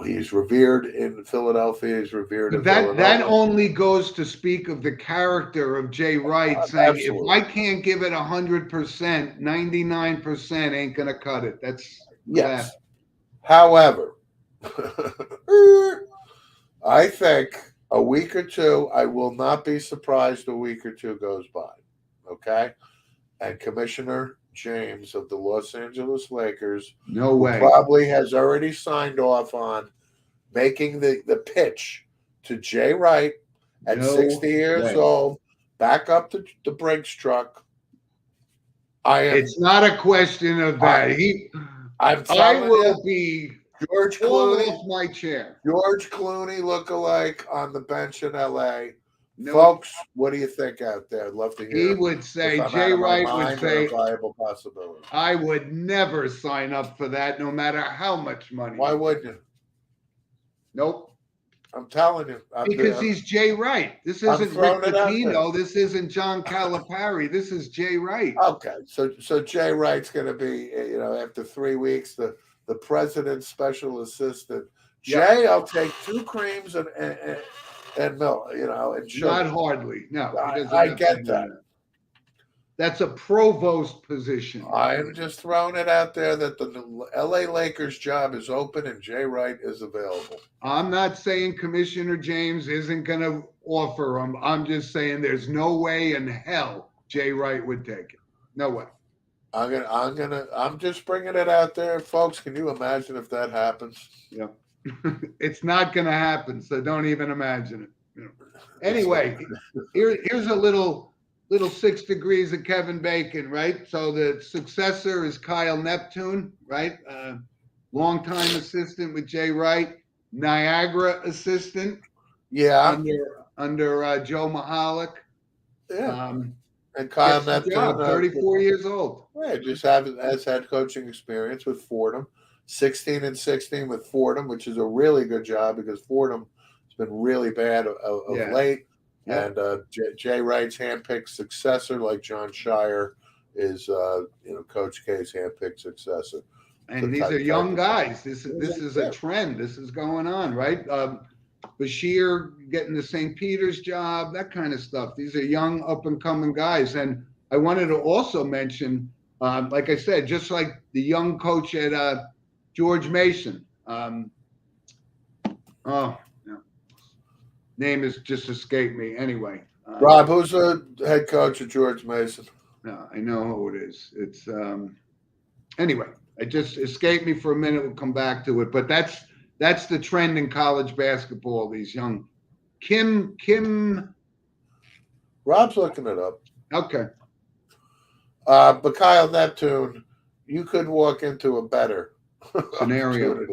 He's revered in Philadelphia. He's revered in Villanova. That only goes to speak of the character of Jay Wright, saying, absolutely. If I can't give it 100%, 99% ain't going to cut it. That's yes. However, I think a week or two, I will not be surprised a week or two goes by. Okay? And Commissioner James of the Los Angeles Lakers probably has already signed off on making the pitch to Jay Wright at 60 years old, back up the Brinks truck. It's not a question of that. I will be George All Clooney. off my chair. George Clooney lookalike on the bench in L.A. No, Folks, what do you think out there? I'd love to hear. he would say, if I'm Jay out of my Wright would mind or a say, viable possibility. I would never sign up for that, no matter how much money. Why wouldn't you? Nope. I'm telling you. Because he's Jay Wright. This I'm isn't Rick throwing it out Pitino. This isn't John Calipari. This is Jay Wright. Okay, so Jay Wright's going to be, after 3 weeks, the president's special assistant. Jay, I'll take 2 creams and milk, and sugar. Not hardly. No, he doesn't I have get to do that. That's a provost position. I'm just throwing it out there that the LA Lakers job is open and Jay Wright is available. I'm not saying Commissioner James isn't going to offer him. I'm just saying there's no way in hell Jay Wright would take it. No way. I'm just bringing it out there, folks. Can you imagine if that happens? Yeah. It's not going to happen, so don't even imagine it. Anyway, here's a little 6 degrees of Kevin Bacon, right? So the successor is Kyle Neptune, right? Longtime assistant with Jay Wright, Niagara assistant. Yeah. Under Joe Mahalik. Yeah. And Kyle Neptune, 34 years old. Yeah, just has had coaching experience with Fordham. 16-16 with Fordham, which is a really good job because Fordham has been really bad of late. Yeah. And Jay Wright's handpicked successor, like John Shire, is Coach K's handpicked successor. And these are young guys. This is a trend. This is going on, right? Bashir getting the St. Peter's job, that kind of stuff. These are young, up-and-coming guys. And I wanted to also mention, like I said, just like the young coach at George Mason. Name has just escaped me. Anyway. Rob, who's the head coach at George Mason? No, I know who it is. It's anyway, it just escaped me for a minute. We'll come back to it. But that's the trend in college basketball, these young Kim. Rob's looking it up. Okay. But Kyle Neptune, you could walk into a better scenario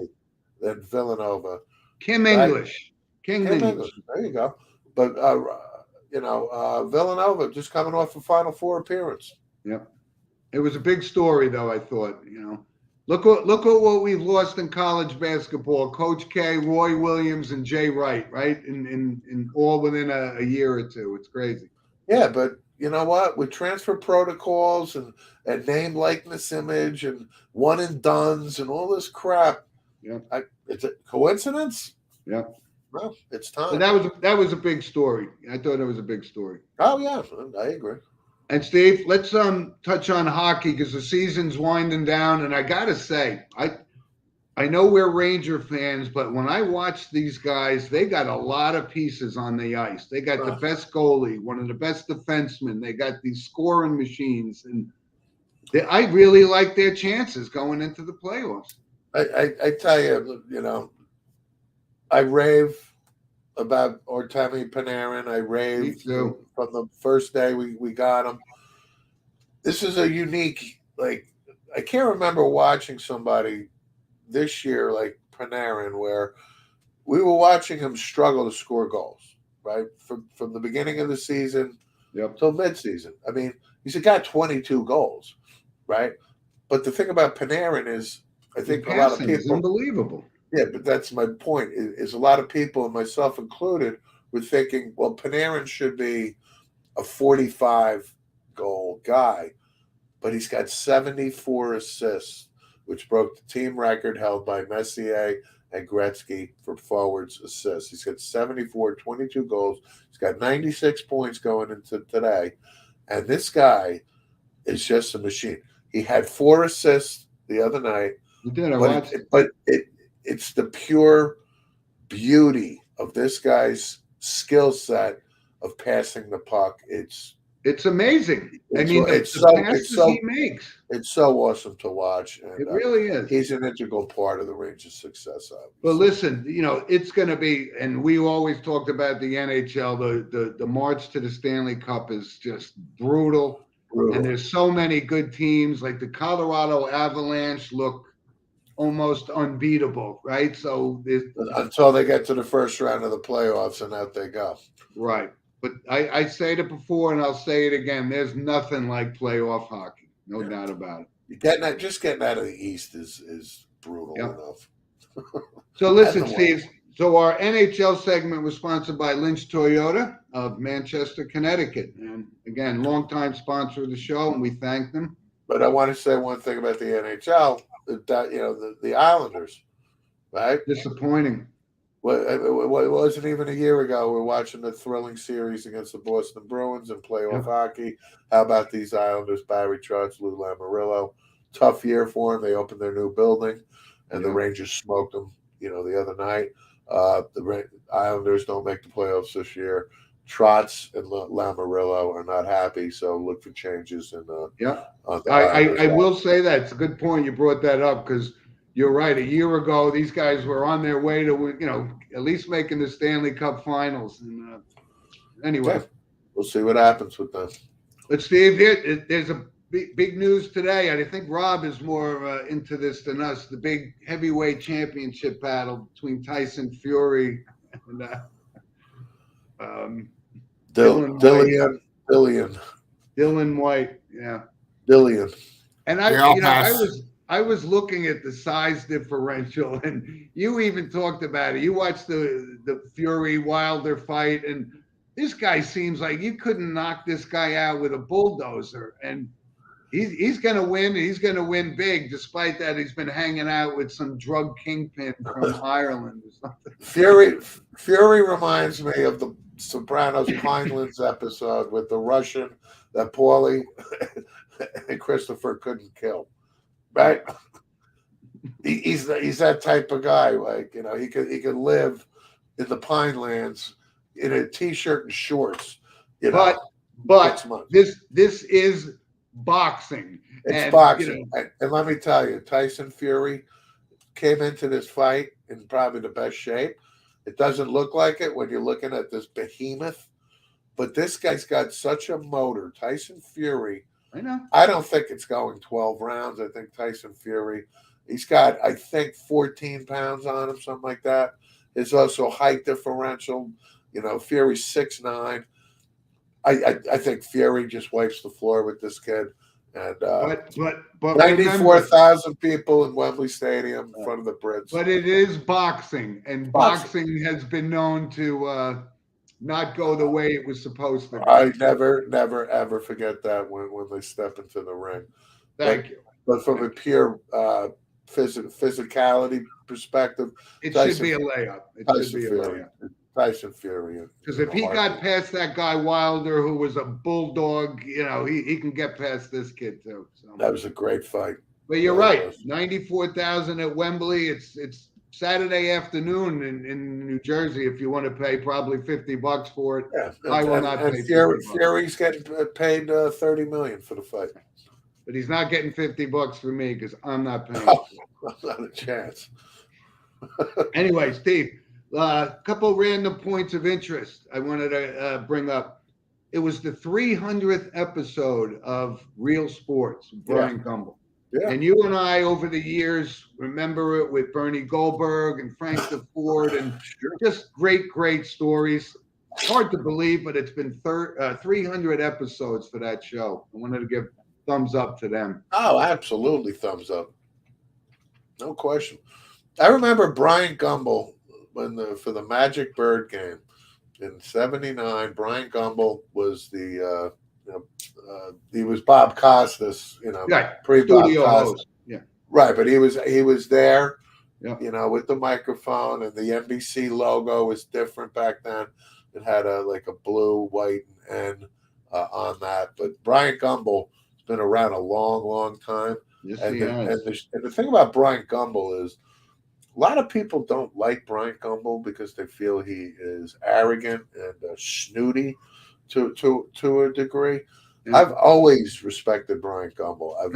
than Villanova. Kim English. Kim English. There you go. But Villanova just coming off a Final Four appearance. Yep. It was a big story, though. I thought, look at what we've lost in college basketball. Coach K, Roy Williams, and Jay Wright, right? In all within a year or two. It's crazy. Yeah, but you know what? With transfer protocols and name, likeness, image, and one and dones and all this crap. Yeah. It's a coincidence? Yeah. Well, it's time. So that was a big story. I thought it was a big story. Oh yeah, I agree. And Steve, let's touch on hockey because the season's winding down. And I gotta say, I know we're Ranger fans, but when I watch these guys, they got a lot of pieces on the ice. They got the best goalie, one of the best defensemen. They got these scoring machines, and I really like their chances going into the playoffs. I tell you, I rave about Artemi Panarin. I raved from the first day we got him. This is a unique, I can't remember watching somebody this year like Panarin where we were watching him struggle to score goals, right? From the beginning of the season till midseason. I mean, he's got 22 goals, right? But the thing about Panarin is, I think a lot of people is unbelievable. Yeah, but that's my point. Is a lot of people, and myself included, were thinking, well, Panarin should be a 45-goal guy, but he's got 74 assists, which broke the team record held by Messier and Gretzky for forwards assists. He's got 74, 22 goals. He's got 96 points going into today, and this guy is just a machine. He had 4 assists the other night. He did. It's the pure beauty of this guy's skill set of passing the puck. It's amazing. He makes. It's so awesome to watch. And, it really is. He's an integral part of the Rangers' success. Obviously. But listen, it's going to be, and we always talked about the NHL. The march to the Stanley Cup is just brutal. And there's so many good teams, like the Colorado Avalanche look almost unbeatable, right? So until they get to the first round of the playoffs, and out they go. right. But I said it before, and I'll say it again. There's nothing like playoff hockey, no doubt about it. Getting out of the East is brutal enough. So listen, Steve. So our NHL segment was sponsored by Lynch Toyota of Manchester, Connecticut, and again, longtime sponsor of the show, and we thank them. But I want to say one thing about the NHL. That the Islanders, right? Disappointing. Well, it wasn't even a year ago. We're watching the thrilling series against the Boston Bruins in playoff hockey. How about these Islanders? Barry Trotz, Lou Lamoriello. Tough year for them. They opened their new building, and the Rangers smoked them. The other night. The Islanders don't make the playoffs this year. Trotz and Lamoriello are not happy, so look for changes. I will say that it's a good point you brought that up, because you're right. A year ago, these guys were on their way to at least making the Stanley Cup Finals. And anyway, we'll see what happens with them. But Steve, there's a big news today. I think Rob is more into this than us. The big heavyweight championship battle between Tyson Fury and Dillian White, yeah. Dillian. And I was looking at the size differential, and you even talked about it. You watched the Fury Wilder fight, and this guy seems like you couldn't knock this guy out with a bulldozer. And he's going to win. He's going to win big, despite that he's been hanging out with some drug kingpin from Ireland or something. Fury reminds me of the Sopranos Pinelands episode with the Russian that Paulie and Christopher couldn't kill, right? He's that type of guy. Like, he could live in the Pinelands in a t-shirt and shorts. But this is boxing. It's boxing, and let me tell you, Tyson Fury came into this fight in probably the best shape. It doesn't look like it when you're looking at this behemoth, but this guy's got such a motor. Tyson Fury, I know. I don't think it's going 12 rounds. I think Tyson Fury, he's got, I think, 14 pounds on him, something like that. There's also height differential. Fury's 6'9". I think Fury just wipes the floor with this kid. And but 94,000 people in Wembley Stadium in front of the Brits. But it is boxing, and boxing has been known to not go the way it was supposed to. I never, ever forget that when they step into the ring. Thank you. But from a pure physicality perspective, it should be a layup. Tyson Fury. Because if he got past that guy Wilder, who was a bulldog, he can get past this kid too. So. That was a great fight. But you're right. 94,000 at Wembley. It's Saturday afternoon in New Jersey. If you want to pay probably $50 for it, I will not pay. Fury's getting paid $30 million for the fight. But he's not getting $50 for me because I'm not paying. Not a chance. Anyway, Steve. A couple random points of interest I wanted to bring up. It was the 300th episode of Real Sports, Brian Gumbel. Yeah. And you and I, over the years, remember it with Bernie Goldberg and Frank DeFord, and just great stories. Hard to believe, but it's been 300 episodes for that show. I wanted to give thumbs up to them. Oh, absolutely thumbs up. No question. I remember Brian Gumbel for the Magic Bird game in '79. Brian Gumbel was he was Bob Costas, pre-Bob Costas. Yeah. Right, but he was there, with the microphone, and the NBC logo was different back then. It had a blue, white, and N on that. But Brian Gumbel has been around a long time. Yes, and the thing about Brian Gumbel is, a lot of people don't like Brian Gumbel because they feel he is arrogant and snooty to a degree. Yeah. I've always respected Brian Gumbel. I've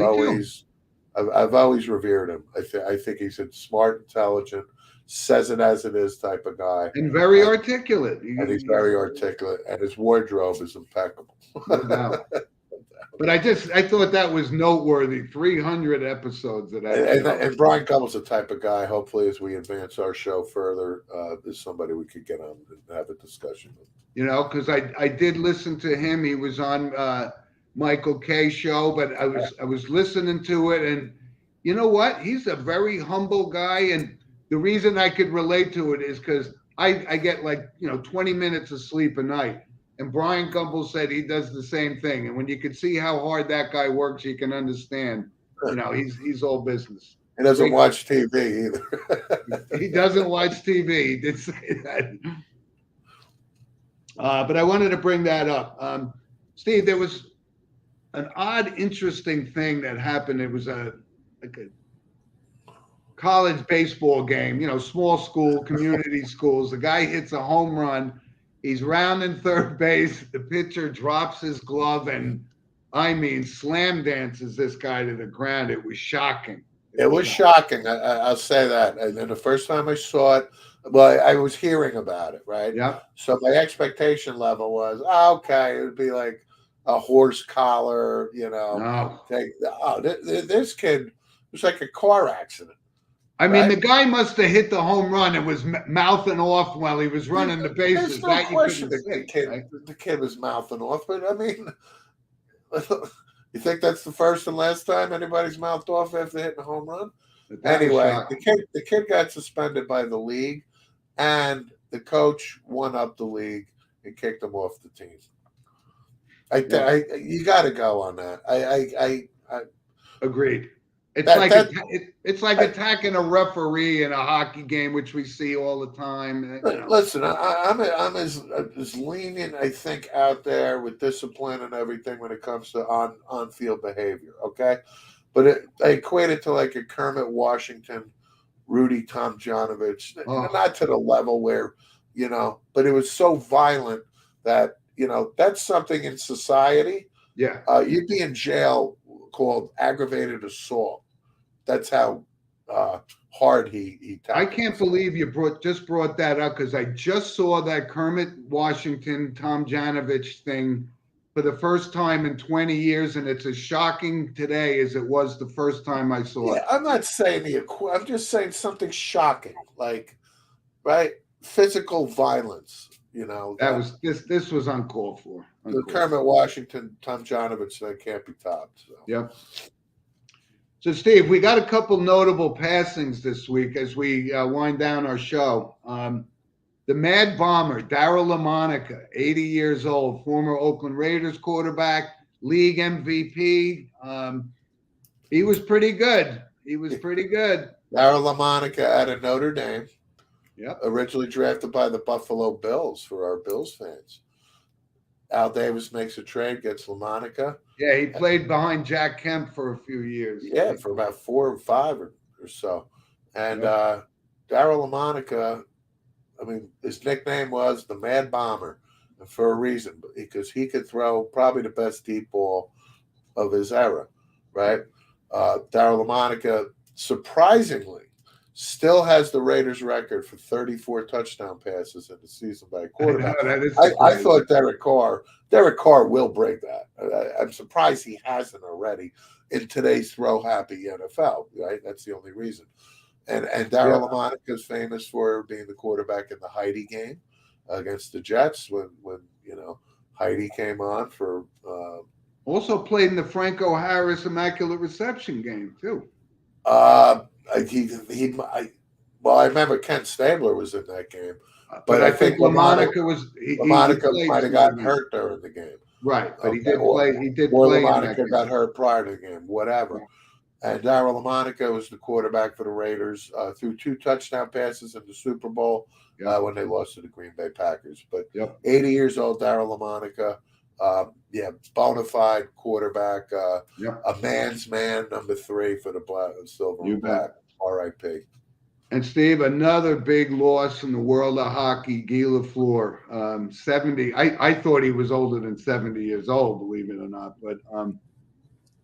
always revered him. I think he's a smart, intelligent, says it as it is type of guy, and very articulate. And he's very articulate, and his wardrobe is impeccable. No doubt. But I thought that was noteworthy. 300 episodes of that And, show. and Brian Gumbel's the type of guy, hopefully, as we advance our show further, is somebody we could get on and have a discussion with. You know, because I did listen to him. He was on Michael Kay show, but I was listening to it, and you know what? He's a very humble guy, and the reason I could relate to it is because I get like 20 minutes of sleep a night, and Brian Gumbel said he does the same thing, and when you can see how hard that guy works, you can understand. He's all business. He doesn't watch TV either. He doesn't watch TV. He did say that. But I wanted to bring that up. Steve, there was an odd, interesting thing that happened. It was like a college baseball game, small school, community schools. The guy hits a home run. He's rounding third base. The pitcher drops his glove and, slam dances this guy to the ground. It was shocking. It was shocking. I'll say that. And then the first time I saw it, well, I was hearing about it, right? Yeah. So my expectation level was, okay, it would be like a horse collar, No. This kid was like a car accident. The guy must have hit the home run and was mouthing off while he was running the bases. There's no question the kid was mouthing off, but you think that's the first and last time anybody's mouthed off after hitting a home run? Anyway, the kid got suspended by the league, and the coach won up the league and kicked him off the team. You got to go on that. I agreed. It's like attacking a referee in a hockey game, which we see all the time. Listen, I'm as lenient, I think, out there with discipline and everything when it comes to on-field behavior. Okay, but I equate it to like a Kermit Washington, Rudy Tomjanovich, not to the level where but it was so violent that that's something in society. Yeah, you'd be in jail called aggravated assault. That's how hard he I can't believe you just brought that up, because I just saw that Kermit Washington, Tomjanovich thing for the first time in 20 years, and it's as shocking today as it was the first time I saw it. I'm not saying I'm just saying something shocking, like, right? Physical violence, This was uncalled for. The Kermit Washington, Tomjanovich, that can't be topped. So. Yep. So, Steve, we got a couple notable passings this week as we wind down our show. The Mad Bomber, Daryle Lamonica, 80 years old, former Oakland Raiders quarterback, league MVP. He was pretty good. Daryle Lamonica out of Notre Dame. Yep. Originally drafted by the Buffalo Bills, for our Bills fans. Al Davis makes a trade, gets Lamonica. Yeah, he played behind Jack Kemp for a few years. Yeah, for about 4 or 5 or so. And Daryle Lamonica, his nickname was the Mad Bomber, and for a reason, because he could throw probably the best deep ball of his era, right? Daryle Lamonica, surprisingly, still has the Raiders record for 34 touchdown passes in the season by a quarterback. I thought Derek Carr will break that. I'm surprised he hasn't already in today's throw-happy NFL, right? That's the only reason. And Daryle Lamonica is famous for being the quarterback in the Heidi game against the Jets when Heidi came on for. Also played in the Franco Harris Immaculate Reception game too. I remember Ken Stabler was in that game, but I think Lamonica might have gotten hurt during the game. Right, but he did play. He did play. Lamonica got hurt prior to the game, whatever. And Daryle Lamonica was the quarterback for the Raiders, threw 2 touchdown passes in the Super Bowl when they lost to the Green Bay Packers. But 80 years old, Daryle Lamonica, bona fide quarterback, a man's man, number 3 for the Silver and Black. R.I.P. And Steve, another big loss in the world of hockey, Guy Lafleur, 70. I thought he was older than 70 years old, believe it or not. But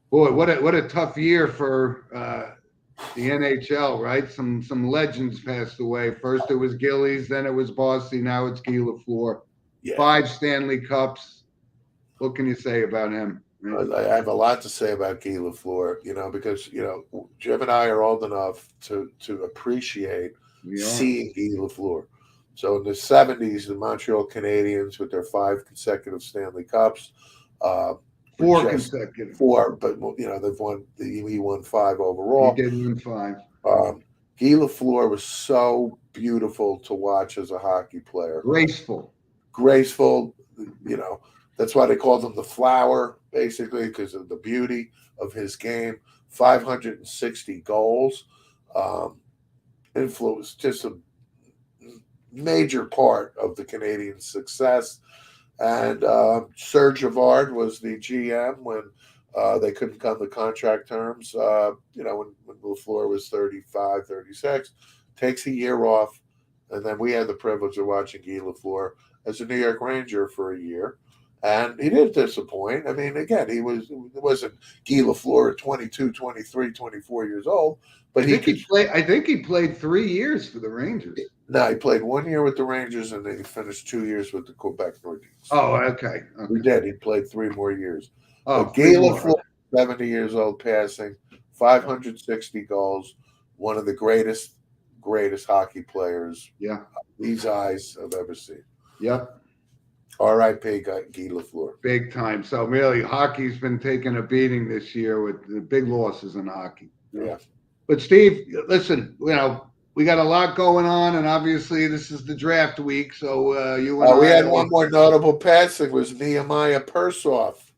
boy, what a tough year for the NHL, right? Some legends passed away. First it was Gillies, then it was Bossy, now it's Guy Lafleur. 5 Stanley Cups. What can you say about him? I have a lot to say about Guy Lafleur, because Jim and I are old enough to appreciate seeing Guy Lafleur. So in the 70s, the Montreal Canadiens with their 5 consecutive Stanley Cups, 4 consecutive. 4, but they've won. He won 5 overall. He did win 5. Guy Lafleur was so beautiful to watch as a hockey player. Graceful. That's why they called him the Flower, basically, because of the beauty of his game. 560 goals. Influenced just a major part of the Canadian success. And Serge Savard was the GM when they couldn't come to contract terms, when Lafleur was 35, 36. Takes a year off. And then we had the privilege of watching Guy Lafleur as a New York Ranger for a year. And he didn't disappoint. I mean, again, it wasn't Guy Lafleur at 22, 23, 24 years old. But I think he played 3 years for the Rangers. No, he played 1 year with the Rangers, and then he finished 2 years with the Quebec Nordiques. Oh, okay. We did. He played 3 more years. Oh, Guy Lafleur, 70 years old, passing, 560 goals, one of the greatest hockey players these eyes have ever seen. Yep. R.I.P. Guy Lafleur. Big time. So really, hockey's been taking a beating this year with the big losses in hockey. Yeah. But Steve, listen, we got a lot going on, and obviously this is the draft week. So we had one more notable passing. Was Nehemiah Persoff.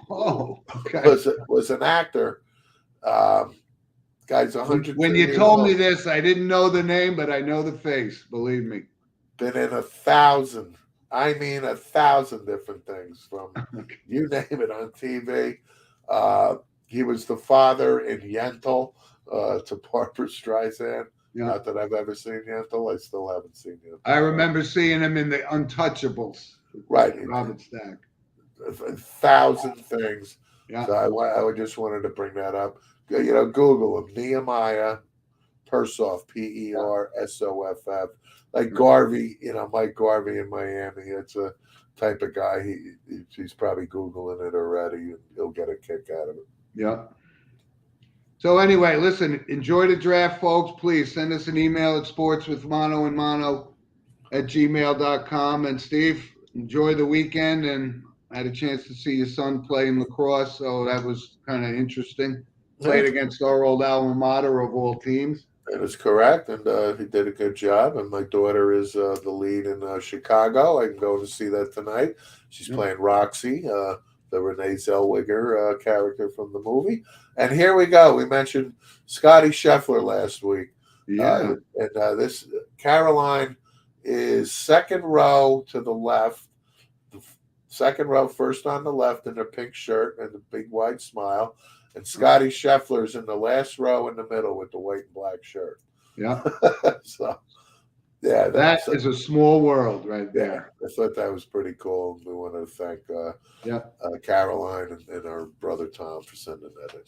Oh, okay. Was an actor. Guy's 100. When you told me this, I didn't know the name, but I know the face. Believe me. Been in 1,000. I mean, 1,000 different things from you name it on TV. He was the father in Yentl to Barbra Streisand. Yeah. Not that I've ever seen Yentl. I still haven't seen Yentl. I remember seeing him in the Untouchables. Right. Robert Stack. 1,000 things. Yeah. So I just wanted to bring that up. Google him. Nehemiah Persoff, Persoff. Like Garvey, Mike Garvey in Miami. It's a type of guy. He's probably Googling it already, and he'll get a kick out of it. Yeah. So anyway, listen, enjoy the draft, folks. Please send us an email at sportswithmono@gmail.com. And Steve, enjoy the weekend. And I had a chance to see your son play in lacrosse, so that was kind of interesting. Played against our old alma mater of all teams. That is correct, and he did a good job. And my daughter is the lead in Chicago. I'm going to see that tonight. She's playing Roxy, the Renee Zellweger character from the movie. And here we go. We mentioned Scotty Scheffler last week. Yeah. And this Caroline is second row to the left. Second row, first on the left in her pink shirt and the big wide smile. And Scotty Scheffler's in the last row in the middle with the white and black shirt. Yeah. So, yeah. That is a small world right there. Yeah, I thought that was pretty cool. We want to thank Caroline and our brother Tom for sending that in.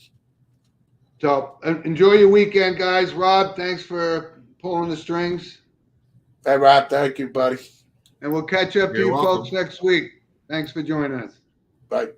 So enjoy your weekend, guys. Rob, thanks for pulling the strings. Hey, Rob, thank you, buddy. And we'll catch up to you folks next week. Thanks for joining us. Bye.